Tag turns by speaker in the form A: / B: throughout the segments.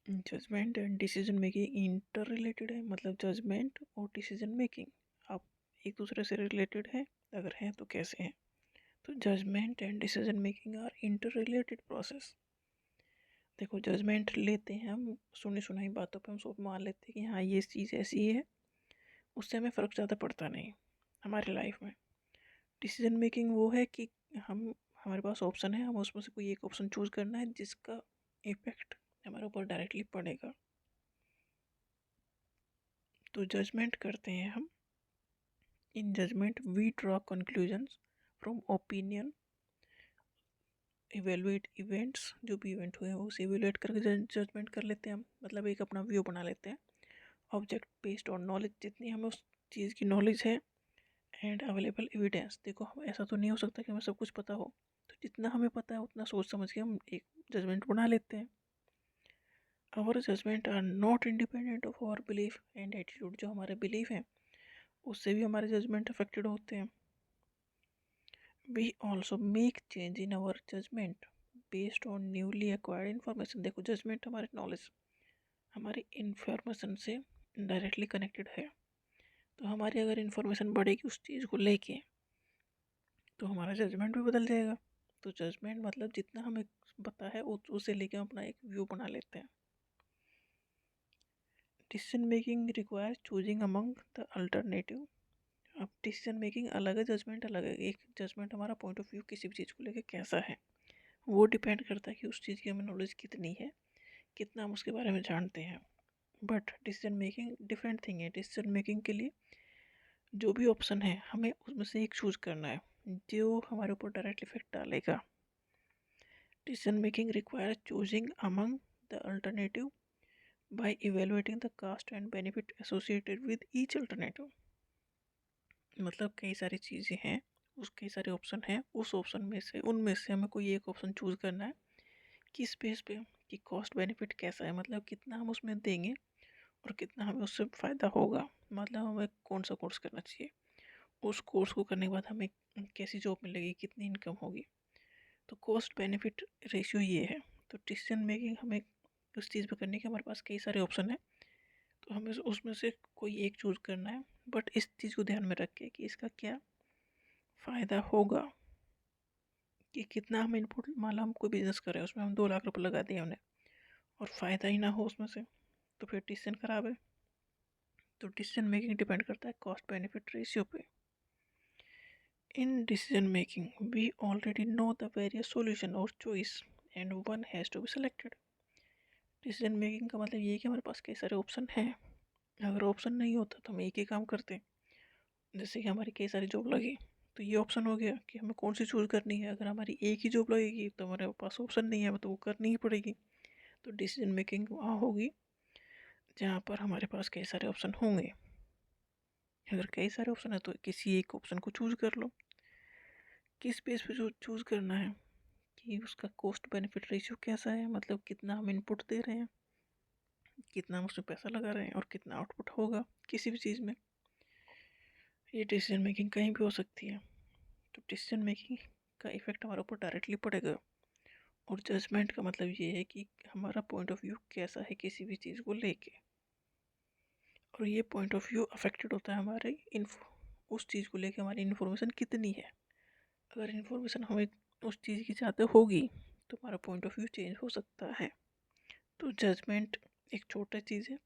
A: Judgement and decision making inter related है, मतलब judgement और डिसीजन मेकिंग आप एक दूसरे से रिलेटेड है, अगर हैं तो कैसे हैं। तो judgement and decision making are inter related process. देखो, जजमेंट लेते हैं हम, सुनी सुनाई बातों पे हम सोच मान लेते हैं कि हाँ ये चीज़ ऐसी है, उससे हमें फ़र्क ज़्यादा पड़ता नहीं हमारी लाइफ में। डिसीजन मेकिंग वो है कि हम हमारे पास ऑप्शन है, हम उसमें से कोई एक ऑप्शन चूज़ करना है जिसका इफेक्ट हमारे ऊपर डायरेक्टली पड़ेगा। तो जजमेंट करते हैं हम। In judgement we draw conclusions from opinion, evaluate events, जो भी इवेंट हुए हैं उसे इवेलुएट करके जजमेंट कर लेते हैं हम, मतलब एक अपना व्यू बना लेते हैं। ऑब्जेक्ट बेस्ड ऑन नॉलेज, जितनी हमें उस चीज़ की नॉलेज है, एंड अवेलेबल एविडेंस। देखो, हम ऐसा तो नहीं हो सकता कि हमें सब कुछ पता हो, तो जितना हमें पता है उतना सोच समझ के हम एक जजमेंट बना लेते हैं। Our judgement are not independent of our belief and attitude. जो हमारे बिलीफ हैं उससे भी हमारे जजमेंट अफेक्टेड होते हैं। We also make change in our judgement based on newly acquired information. देखो, जजमेंट हमारे नॉलेज, हमारी इन्फॉर्मेशन से डायरेक्टली कनेक्टेड है। तो हमारी अगर इन्फॉर्मेशन बढ़ेगी उस चीज़ को लेके, तो हमारा जजमेंट भी बदल जाएगा। तो जजमेंट मतलब जितना हमें पता है उसे लेके हम अपना एक व्यू बना लेते हैं। Decision making require choosing among the alternative. अब डिसीजन मेकिंग अलग है, जजमेंट अलग है। एक जजमेंट हमारा पॉइंट ऑफ व्यू किसी भी चीज़ को लेके कैसा है, वो डिपेंड करता है कि उस चीज़ की हमें नॉलेज कितनी है, कितना हम उसके बारे में जानते हैं। But decision making different thing है। डिसीजन मेकिंग के लिए जो भी ऑप्शन है हमें उसमें से एक चूज़ करना है जो हमारे ऊपर डायरेक्ट इफेक्ट डालेगा। Decision making require choosing among the alternative by evaluating the cost and benefit associated with each alternative. मतलब कई सारी चीज़ें हैं, उस कई सारे ऑप्शन हैं, उस ऑप्शन में से उनमें से हमें कोई एक ऑप्शन चूज़ करना है। किस बेस पे? कि कॉस्ट बेनिफिट कैसा है, मतलब कितना हम उसमें देंगे और कितना हमें उससे फ़ायदा होगा, मतलब हमें कौन सा कोर्स करना चाहिए, उस कोर्स को करने के बाद हमें कैसी जॉब मिलेगी, कितनी इनकम होगी। तो कॉस्ट बेनिफिट रेशियो ये है। तो डिसीजन मेकिंग हमें उस चीज़ पे करने के हमारे पास कई सारे ऑप्शन हैं, तो हमें उसमें से कोई एक चूज़ करना है। बट इस चीज़ को ध्यान में रख के कि इसका क्या फ़ायदा होगा, कि कितना हम इनपुट, मान लो हम कोई बिजनेस कर रहे हैं, उसमें हम 2 लाख रुपये लगा दिए हमने और फ़ायदा ही ना हो उसमें से, तो फिर डिसीजन ख़राब है। तो डिसीजन मेकिंग डिपेंड करता है कॉस्ट बेनिफिट रेशियो पे। In decision making we already know the various solution और choice and one has to be selected. Decision making का मतलब ये है कि हमारे पास कई सारे ऑप्शन हैं। अगर ऑप्शन नहीं होता तो हम एक ही काम करते हैं। जैसे कि हमारी कई सारी जॉब लगी, तो ये ऑप्शन हो गया कि हमें कौन सी चूज़ करनी है। अगर हमारी एक ही जॉब लगेगी तो हमारे पास ऑप्शन नहीं है, तो वो करनी ही पड़ेगी। तो डिसीजन मेकिंग वहाँ होगी जहाँ पर हमारे पास कई सारे ऑप्शन होंगे। अगर कई सारे ऑप्शन है तो किसी एक ऑप्शन को चूज़ कर लो। किस बेस पे चूज़ करना है, कि उसका कॉस्ट बेनिफिट रेशियो कैसा है, मतलब कितना हम इनपुट दे रहे हैं, कितना हम उसमें पैसा लगा रहे हैं और कितना आउटपुट होगा किसी भी चीज़ में। ये डिसीजन मेकिंग कहीं भी हो सकती है। तो डिसीजन मेकिंग का इफेक्ट हमारे ऊपर डायरेक्टली पड़ेगा। और जजमेंट का मतलब ये है कि हमारा पॉइंट ऑफ व्यू कैसा है किसी भी चीज़ को लेके, और ये पॉइंट ऑफ व्यू अफेक्टेड होता है हमारे उस चीज़ को लेके हमारी इन्फॉर्मेशन कितनी है। अगर इन्फॉर्मेशन हमें उस चीज़ की ज़्यादा होगी तो हमारा पॉइंट ऑफ व्यू चेंज हो सकता है। तो जजमेंट एक छोटा चीज़ है,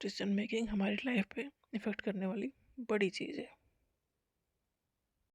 A: डिसीजन मेकिंग हमारी लाइफ पे इफ़ेक्ट करने वाली बड़ी चीज़ है।